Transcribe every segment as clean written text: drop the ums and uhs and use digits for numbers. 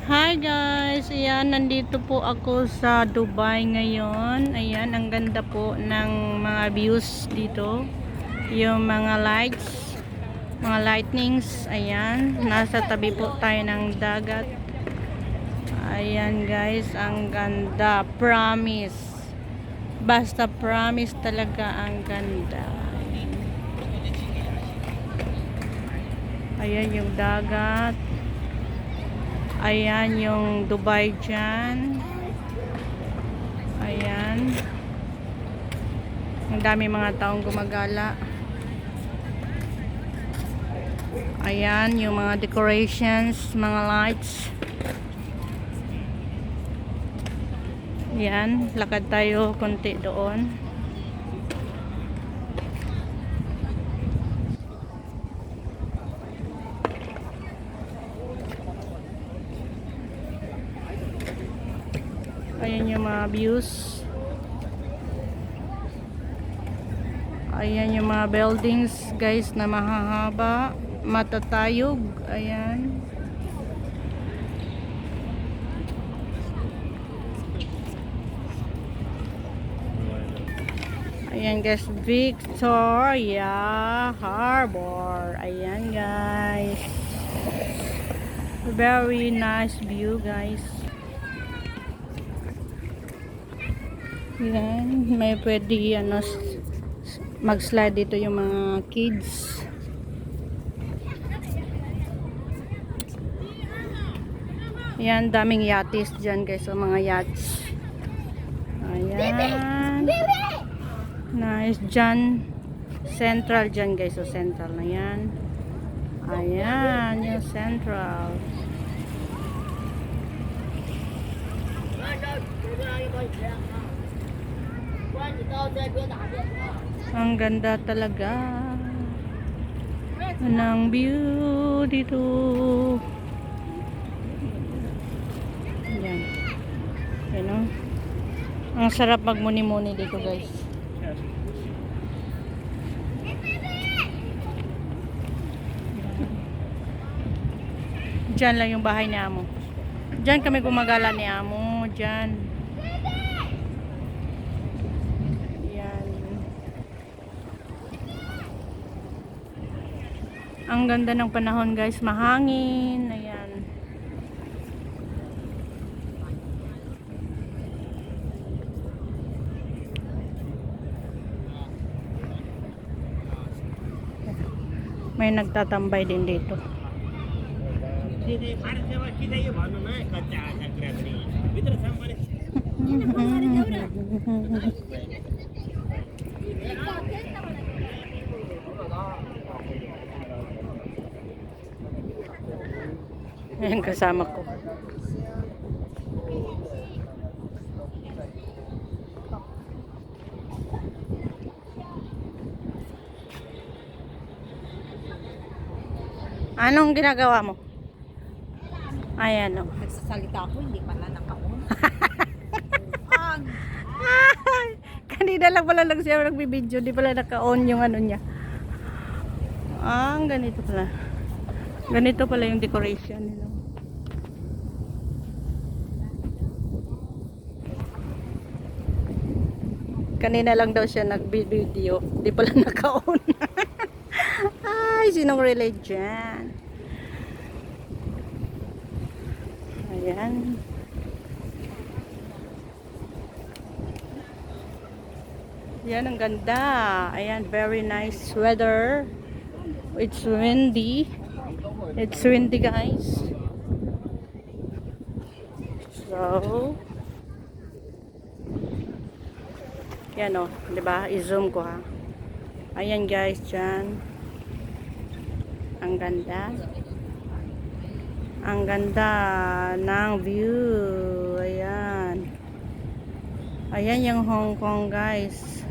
Hi guys, ayan, nandito po ako sa Dubai ngayon. Ayan, ang ganda po ng mga views dito. Yung mga lights, mga lightnings, ayan, nasa tabi po tayo ng dagat. Ayan guys, ang ganda, promise. Basta promise talaga, ang ganda. Ayan yung dagat. Ayan yung Dubai dyan. Ayan. Ang dami mga taong gumagala. Ayan yung mga decorations, mga lights. Ayan, lakad tayo konti doon. Ayan yung mga views. Ayan yung mga buildings guys na mahahaba, matatayog. Ayan. Ayan guys, Victoria Harbor. Ayan guys. Very nice view guys. Yan, may pwede ano, mag-slide dito yung mga kids. Yan, daming yachts dyan guys, o mga yachts. Ayan. Nice dyan. Central dyan guys, o central na yan. Ayan, yung central. Ang ganda talaga ng view dito. Ayan. Ayan o. Ang sarap magmuni-muni dito guys. Diyan lang yung bahay ni Amo. Diyan kami gumagala ni Amo. Diyan. Ang ganda ng panahon guys, mahangin. Ayan. May nagtatambay din dito. Ayan kasama ko. Anong ginagawa mo? Ayan o. Nagsasalita ako, hindi pala naka-on. Kanina lang pala lang siya nagbibideo, di pala naka-on yung ano niya. Ganito pala. Ganito pala yung decoration nila. Kanina lang daw siya nag-video, di pala naka-on. Ay, sinong relay dyan? Ayan. Yan, ang ganda. Ayan, very nice weather. It's windy. It's windy, guys. So, yan o, diba? I-zoom ko ha. Ayan guys, dyan. Ang ganda. Ang ganda ng view. Ayan. Ayan yung Hong Kong guys.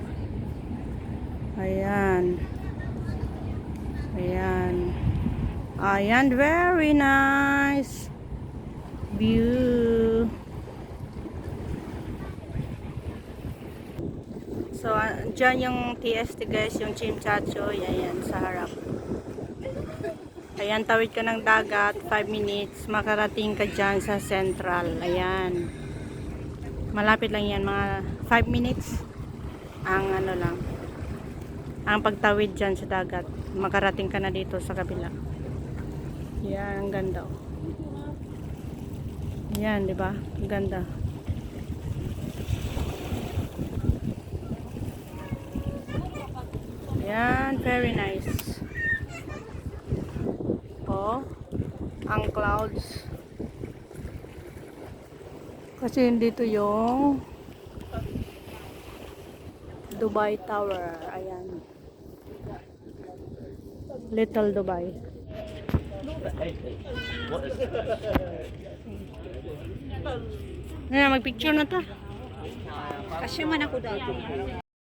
Ayan. Ayan. Ayan, very nice view. So, dyan yung TST guys, yung Chimchachoy. Ayan, sa harap. Ayan, tawid ka ng dagat, 5 minutes, makarating ka dyan sa Central. Ayan. Malapit lang yan, mga 5 minutes. Ang ano lang, ang pagtawid dyan sa dagat. Makarating ka na dito sa kabila. Yan, ang ganda. Oh. Yan, di ba? Ang ganda. Yan, very nice. Oh, ang clouds. Kasi dito yung Dubai Tower. Ayan. Little Dubai. Ayan, magpicture na ta. Kasi man ako dati.